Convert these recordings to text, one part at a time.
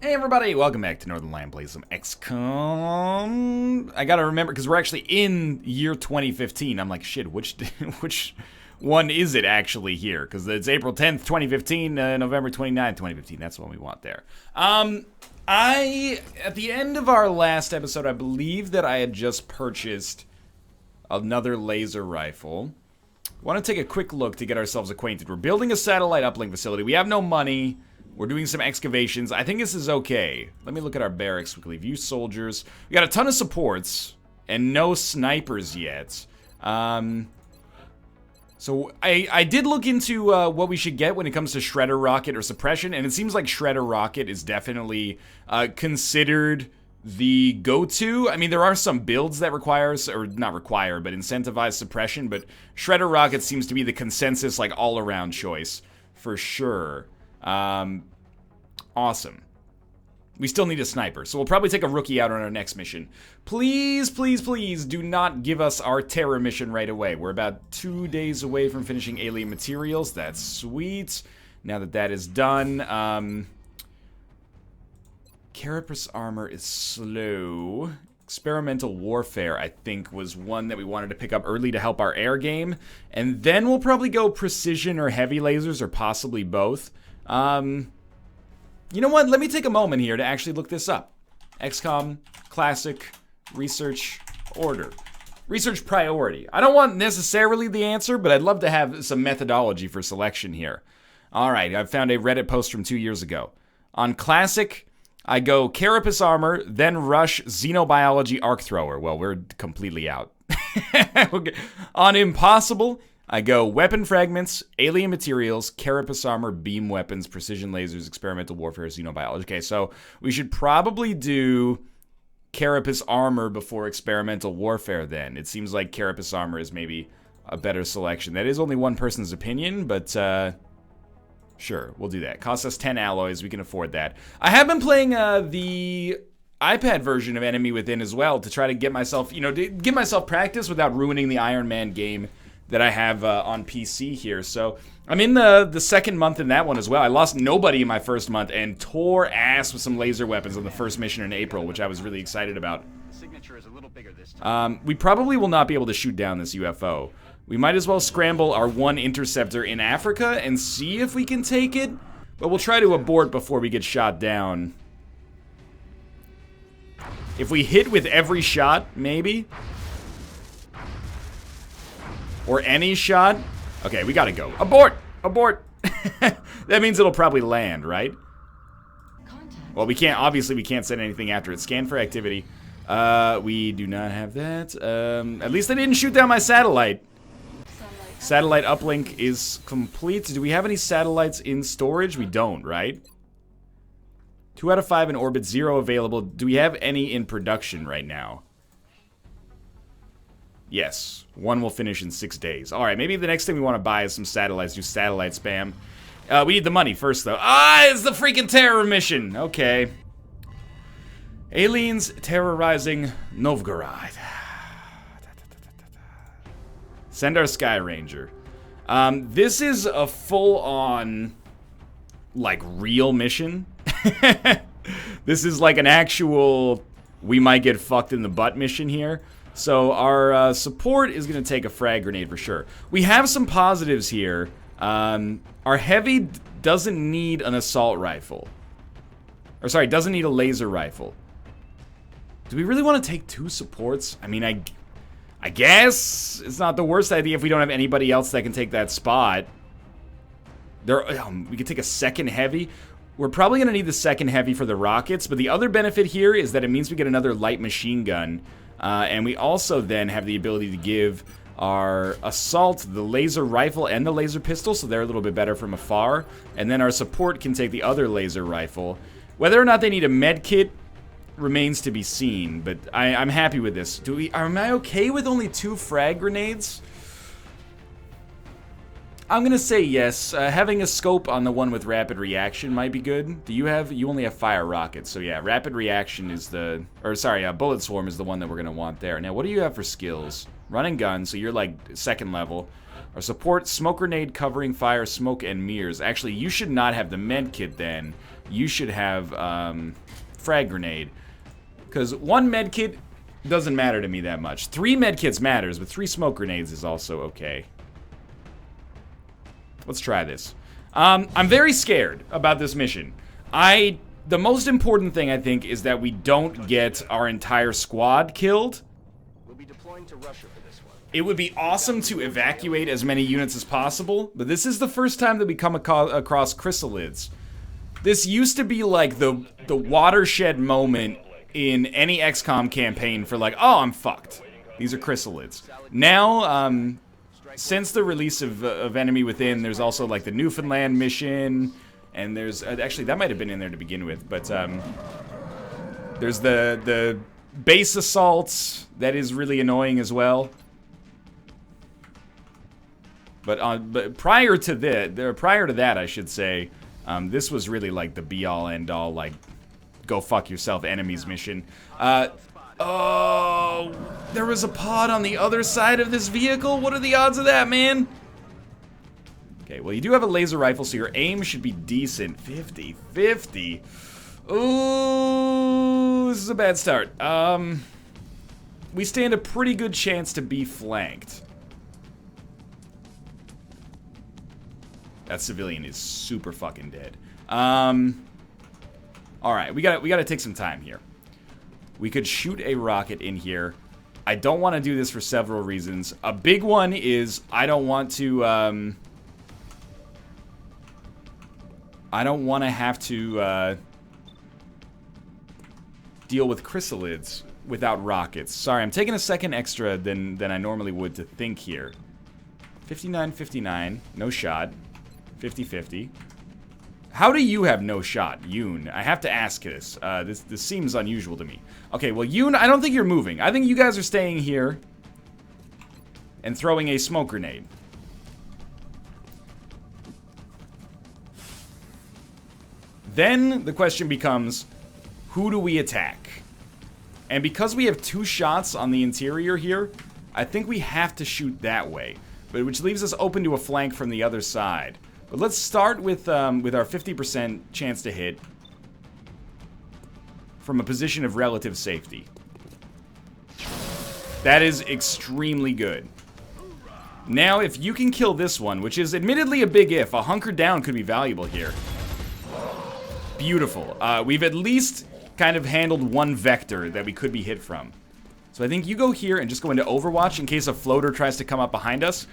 Hey everybody, welcome back to Northernlion Plays some XCOM. I gotta remember, because we're actually in year 2015. I'm like, shit, which one is it actually here? Because it's April 10th, 2015, November 29th, 2015. That's the one we want there. At the end of our last episode, I believe that I had just purchased another laser rifle. I want to take a quick look to get ourselves acquainted. We're building a satellite uplink facility. We have no money. We're doing some excavations. I think this is okay. Let me look at our barracks quickly. View soldiers. We got a ton of supports and no snipers yet. So I did look into what we should get when it comes to shredder rocket or suppression, and it seems like shredder rocket is definitely considered the go-to. I mean, there are some builds that require, or not require, but incentivize suppression, but shredder rocket seems to be the consensus, like, all-around choice for sure. Awesome. We still need a sniper, so we'll probably take a rookie out on our next mission. Please, please, please do not give us our terror mission right away. We're about 2 days away from finishing alien materials. That's sweet. Now that that is done, Carapace armor is slow. Experimental warfare, I think, was one that we wanted to pick up early to help our air game. And then we'll probably go precision or heavy lasers, or possibly both. You know what? Let me take a moment here to actually look this up. XCOM, classic, research order. Research priority. I don't want necessarily the answer, but I'd love to have some methodology for selection here. Alright, I've found a Reddit post from 2 years ago. On classic, I go Carapace armor, then rush xenobiology arc thrower. Well, we're completely out. Okay. On impossible, I go weapon fragments, alien materials, carapace armor, beam weapons, precision lasers, experimental warfare, xenobiology. Okay, so we should probably do carapace armor before experimental warfare then. It seems like carapace armor is maybe a better selection. That is only one person's opinion, but sure, we'll do that. Costs us 10 alloys, we can afford that. I have been playing the iPad version of Enemy Within as well to try to get myself, to give myself practice without ruining the Iron Man game that I have on PC here. So I'm in the second month in that one as well. I lost nobody in my first month and tore ass with some laser weapons on the first mission in April, which I was really excited about. Signature is a little bigger this time. We probably will not be able to shoot down this UFO. We might as well scramble our one interceptor in Africa and see if we can take it, but we'll try to abort before we get shot down. If we hit with every shot, maybe. Or any shot. Okay, we gotta go. Abort! Abort! That means it'll probably land, right? Well, we can't, obviously we can't send anything after it. Scan for activity. We do not have that. At least I didn't shoot down my satellite. Satellite uplink is complete. Do we have any satellites in storage? We don't, right? 2 out of 5 in orbit, 0 available. Do we have any in production right now? Yes, 1 will finish in 6 days. Alright, maybe the next thing we want to buy is some satellites, do satellite spam. We need the money first, though. Ah, it's the freaking terror mission! Okay. Aliens terrorizing Novgorod. Send our Sky Ranger. This is a full-on, like, real mission. This is like an actual, we might get fucked in the butt mission here. So our support is going to take a frag grenade for sure. We have some positives here. Our heavy doesn't need an assault rifle. Or sorry, doesn't need a laser rifle. Do we really want to take 2 supports? I mean, I guess it's not the worst idea if we don't have anybody else that can take that spot. We could take a second heavy. We're probably going to need the second heavy for the rockets, but the other benefit here is that it means we get another light machine gun. And we also then have the ability to give our assault the laser rifle and the laser pistol, so they're a little bit better from afar. And then our support can take the other laser rifle. Whether or not they need a med kit remains to be seen, but I'm happy with this. Am I okay with only 2 frag grenades? I'm gonna say yes. Having a scope on the one with rapid reaction might be good. You only have fire rockets, so yeah, rapid reaction is bullet swarm is the one that we're gonna want there. Now, what do you have for skills? Run and gun, so you're like second level. Our support, smoke grenade, covering fire, smoke, and mirrors. Actually, you should not have the med kit then, you should have frag grenade. Because 1 med kit doesn't matter to me that much. 3 med kits matters, but 3 smoke grenades is also okay. Let's try this. I'm very scared about this mission. The most important thing, I think, is that we don't get our entire squad killed. We'll be deploying to Russia for this one. It would be awesome to evacuate as many units as possible, but this is the first time that we come across chrysalids. This used to be like the watershed moment in any XCOM campaign for like, oh, I'm fucked. These are chrysalids. Now, since the release of Enemy Within, there's also like the Newfoundland mission, and there's actually that might have been in there to begin with, but there's the base assaults that is really annoying as well. But prior to that, I should say, this was really like the be-all end-all, like go fuck yourself enemies mission. Oh, there was a pod on the other side of this vehicle? What are the odds of that, man? Okay, well, you do have a laser rifle, so your aim should be decent. 50-50. Ooh, this is a bad start. We stand a pretty good chance to be flanked. That civilian is super fucking dead. Alright, we gotta take some time here. We could shoot a rocket in here. I don't want to do this for several reasons. A big one is I don't want to have to deal with chrysalids without rockets. Sorry, I'm taking a second extra than I normally would to think here. 59-59, no shot. 50-50. How do you have no shot, Yoon? I have to ask this. This seems unusual to me. Okay, well, Yoon, I don't think you're moving. I think you guys are staying here and throwing a smoke grenade. Then the question becomes, who do we attack? And because we have 2 shots on the interior here, I think we have to shoot that way, but which leaves us open to a flank from the other side. But let's start with our 50% chance to hit from a position of relative safety. That is extremely good. Now, if you can kill this one, which is admittedly a big if, a hunker down could be valuable here. Beautiful. We've at least kind of handled 1 vector that we could be hit from. So I think you go here and just go into Overwatch in case a floater tries to come up behind us.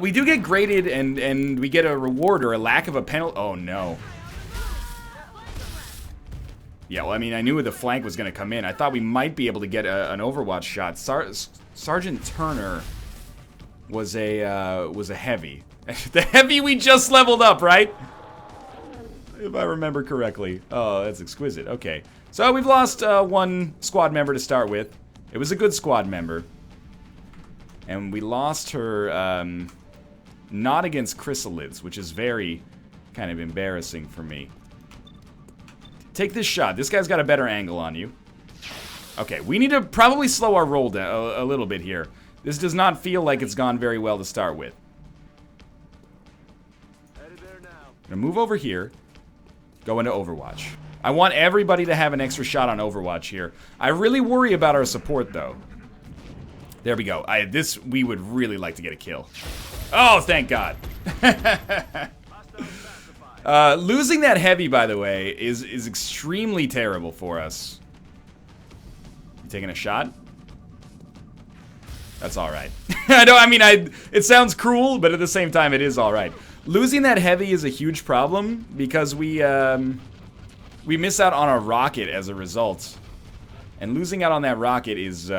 We do get graded and we get a reward or a lack of a penalty. Oh, no. Yeah, well, I mean, I knew the flank was going to come in. I thought we might be able to get an Overwatch shot. Sergeant Turner was a heavy. The heavy we just leveled up, right? If I remember correctly. Oh, that's exquisite. Okay. So we've lost 1 squad member to start with. It was a good squad member. And we lost her, not against chrysalids, which is very kind of embarrassing for me. Take this shot. This guy's got a better angle on you. Okay, we need to probably slow our roll down a little bit here. This does not feel like it's gone very well to start with. I'm gonna move over here. Go into Overwatch. I want everybody to have an extra shot on Overwatch here. I really worry about our support, though. There we go. We would really like to get a kill. Oh, thank God. Losing that heavy, by the way, is extremely terrible for us. You taking a shot? That's all right. It sounds cruel, but at the same time, it is all right. Losing that heavy is a huge problem because we miss out on a rocket as a result, and losing out on that rocket is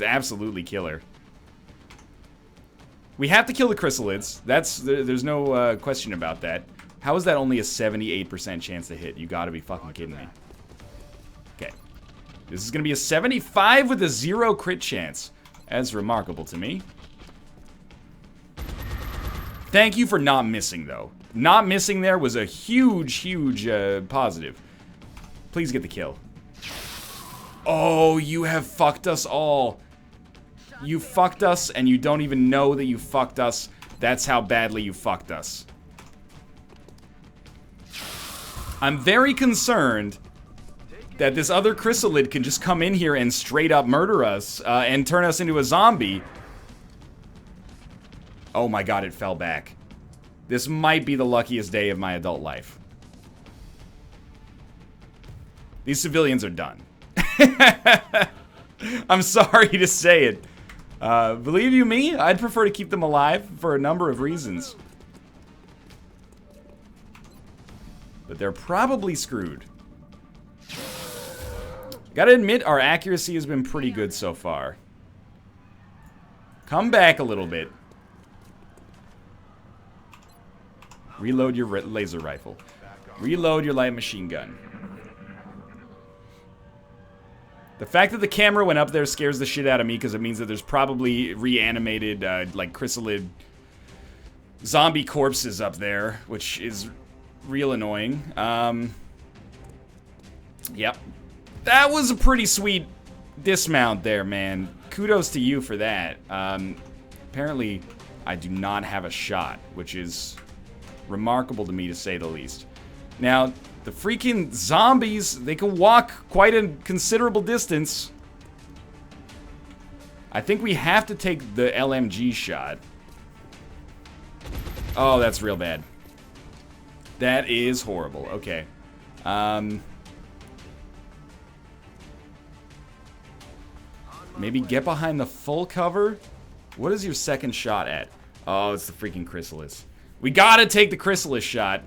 absolutely killer. We have to kill the chrysalids. There's no question about that. How is that only a 78% chance to hit? You gotta be fucking kidding me. Okay. This is gonna be a 75 with a 0 crit chance. That's remarkable to me. Thank you for not missing, though. Not missing there was a huge, huge positive. Please get the kill. Oh, you have fucked us all. You fucked us, and you don't even know that you fucked us. That's how badly you fucked us. I'm very concerned that this other chrysalid can just come in here and straight up murder us and turn us into a zombie. Oh my god, it fell back. This might be the luckiest day of my adult life. These civilians are done. I'm sorry to say it. Believe you me, I'd prefer to keep them alive for a number of reasons. But they're probably screwed. Gotta admit, our accuracy has been pretty good so far. Come back a little bit. Reload your laser rifle. Reload your light machine gun. The fact that the camera went up there scares the shit out of me because it means that there's probably reanimated, like, chrysalid zombie corpses up there, which is real annoying. Yep. That was a pretty sweet dismount there, man. Kudos to you for that. Apparently, I do not have a shot, which is remarkable to me, to say the least. Now, the freaking zombies, they can walk quite a considerable distance. I think we have to take the LMG shot. Oh, that's real bad. That is horrible. Okay. Maybe get behind the full cover? What is your second shot at? Oh, it's the freaking chrysalis. We gotta take the chrysalis shot.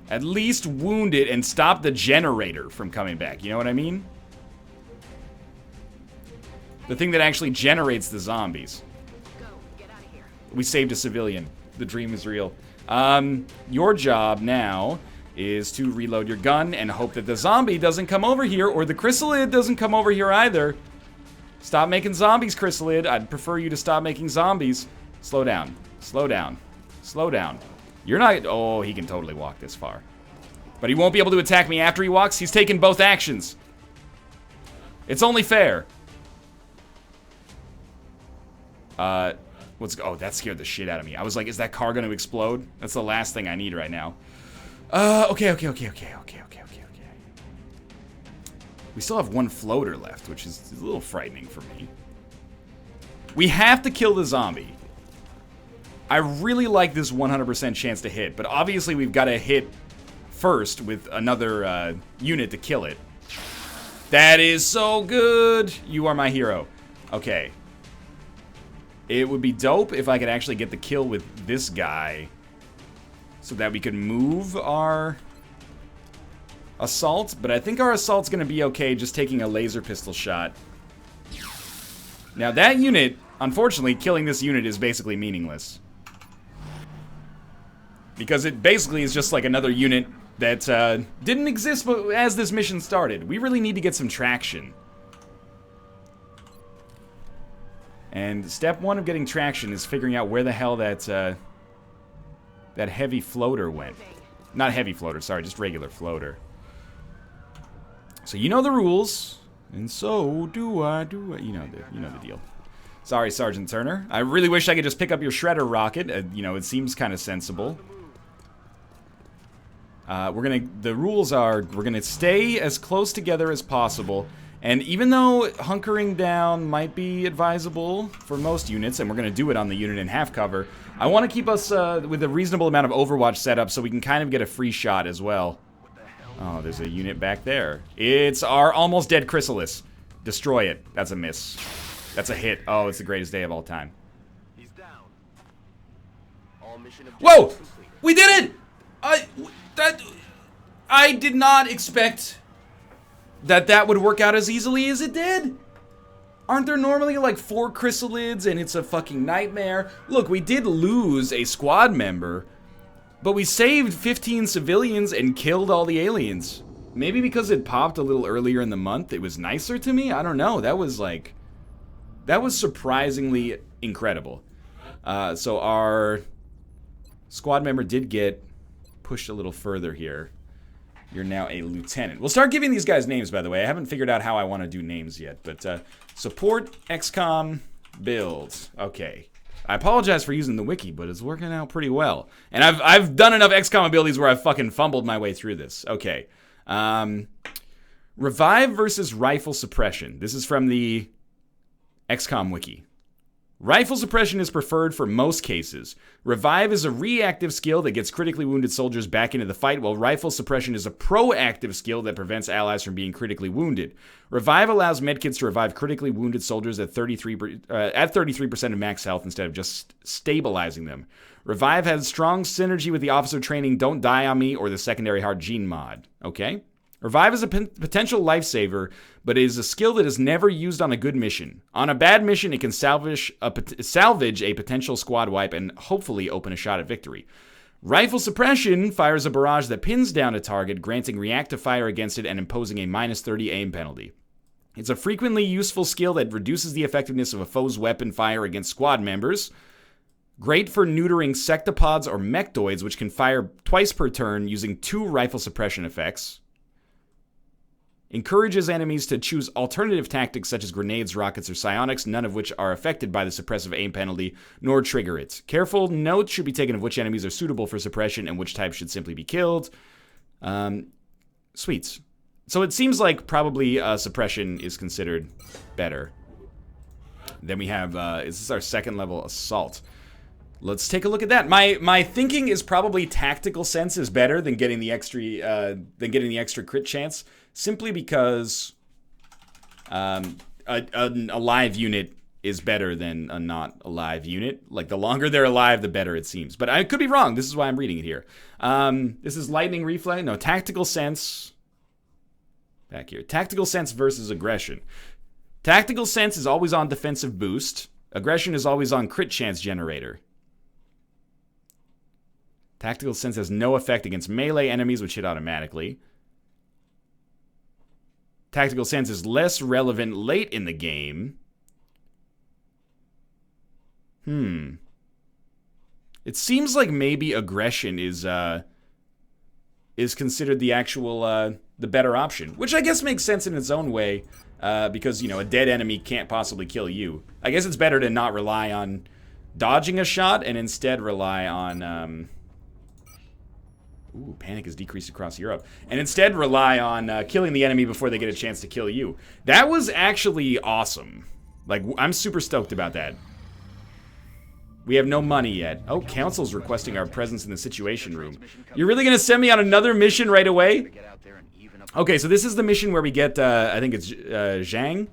At least wound it and stop the generator from coming back. You know what I mean? The thing that actually generates the zombies. Go, get out of here. We saved a civilian. The dream is real. Your job now is to reload your gun and hope that the zombie doesn't come over here, or the chrysalid doesn't come over here either. Stop making zombies, chrysalid. I'd prefer you to stop making zombies. Slow down. Slow down. Slow down. You're not... Oh, he can totally walk this far. But he won't be able to attack me after he walks. He's taken both actions. It's only fair. Oh, that scared the shit out of me. I was like, is that car going to explode? That's the last thing I need right now. Okay. We still have one floater left, which is a little frightening for me. We have to kill the zombie. I really like this 100% chance to hit, but obviously we've got to hit first with another unit to kill it. That is so good! You are my hero. Okay. It would be dope if I could actually get the kill with this guy so that we could move our assault, but I think our assault's gonna be okay just taking a laser pistol shot. Now that unit, unfortunately, killing this unit is basically meaningless. Because it basically is just like another unit that didn't exist as this mission started. We really need to get some traction. And step one of getting traction is figuring out where the hell that heavy floater went. Not heavy floater, sorry, just regular floater. So you know the rules, and so do I. You know the deal. Sorry, Sergeant Turner. I really wish I could just pick up your shredder rocket. You know, it seems kind of sensible. The rules are, we're gonna stay as close together as possible, and even though hunkering down might be advisable for most units, and we're gonna do it on the unit in half cover, I want to keep us with a reasonable amount of Overwatch setup so we can kind of get a free shot as well. Oh, there's a unit back there. It's our almost dead chrysalis. Destroy it. That's a miss. That's a hit. Oh, it's the greatest day of all time. He's down. All mission Whoa! objectives complete. We did it! I did not expect that would work out as easily as it did. Aren't there normally like 4 chrysalids and it's a fucking nightmare? Look, we did lose a squad member, but we saved 15 civilians and killed all the aliens. Maybe because it popped a little earlier in the month, it was nicer to me? I don't know. That was surprisingly incredible. So our squad member did get pushed a little further here. You're now a lieutenant. We'll start giving these guys names, by the way. I haven't figured out how I want to do names yet, but support XCOM build. Okay. I apologize for using the wiki, but it's working out pretty well. And I've done enough XCOM abilities where I've fucking fumbled my way through this. Okay. Revive versus rifle suppression. This is from the XCOM wiki. Rifle suppression is preferred for most cases. Revive is a reactive skill that gets critically wounded soldiers back into the fight, while rifle suppression is a proactive skill that prevents allies from being critically wounded. Revive allows medkits to revive critically wounded soldiers at 33% of max health instead of just stabilizing them. Revive has strong synergy with the officer training Don't Die on Me or the secondary hard gene mod. Okay? Revive is a potential lifesaver, but it is a skill that is never used on a good mission. On a bad mission, it can salvage a potential squad wipe and hopefully open a shot at victory. Rifle suppression fires a barrage that pins down a target, granting reactive fire against it and imposing a -30 aim penalty. It's a frequently useful skill that reduces the effectiveness of a foe's weapon fire against squad members. Great for neutering sectopods or mechtoids, which can fire twice per turn using 2 rifle suppression effects. Encourages enemies to choose alternative tactics such as grenades, rockets, or psionics, none of which are affected by the suppressive aim penalty, nor trigger it. Careful note should be taken of which enemies are suitable for suppression and which types should simply be killed. Sweets. So it seems like probably suppression is considered better. Then we have, is this our second level assault? Let's take a look at that. My thinking is probably tactical sense is better than getting the extra crit chance, simply because a live unit is better than a not alive unit. Like, the longer they're alive, the better it seems. But I could be wrong. This is why I'm reading it here. This is lightning reflex. No, tactical sense. Back here. Tactical sense versus aggression. Tactical sense is always on defensive boost. Aggression is always on crit chance generator. Tactical sense has no effect against melee enemies, which hit automatically. Tactical sense is less relevant late in the game. It seems like maybe aggression is considered the actual, the better option. Which I guess makes sense in its own way, because, you know, a dead enemy can't possibly kill you. I guess it's better to not rely on dodging a shot and instead rely on, Ooh, panic is decreased across Europe. And instead rely on killing the enemy before they get a chance to kill you. That was actually awesome. Like, I'm super stoked about that. We have no money yet. Oh, Council's requesting our presence in the Situation Room. You're really going to send me on another mission right away? Okay, so this is the mission where we get, I think it's Zhang.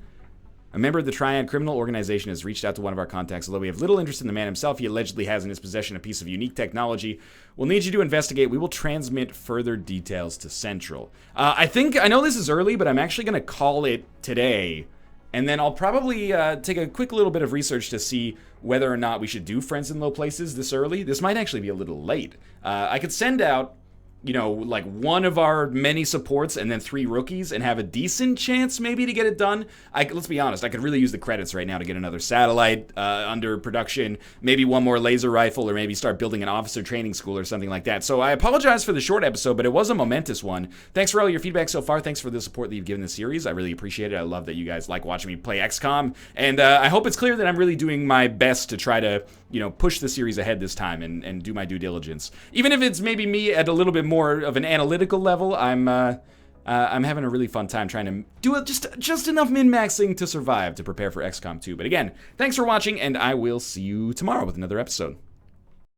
A member of the Triad criminal organization has reached out to one of our contacts. Although we have little interest in the man himself, he allegedly has in his possession a piece of unique technology. We'll need you to investigate. We will transmit further details to Central. I know this is early, but I'm actually going to call it today. And then I'll probably take a quick little bit of research to see whether or not we should do Friends in Low Places this early. This might actually be a little late. I could send out, you know, like one of our many supports and then 3 rookies and have a decent chance maybe to get it done. Let's be honest, I could really use the credits right now to get another satellite under production, maybe one more laser rifle, or maybe start building an officer training school or something like that. So I apologize for the short episode, but it was a momentous one. Thanks for all your feedback so far. Thanks for the support that you've given this series. I really appreciate it. I love that you guys like watching me play XCOM, and I hope it's clear that I'm really doing my best to try to, you know, push the series ahead this time and do my due diligence. Even if it's maybe me at a little bit more of an analytical level, I'm having a really fun time trying to do just enough min-maxing to survive to prepare for XCOM 2. But again, thanks for watching, and I will see you tomorrow with another episode.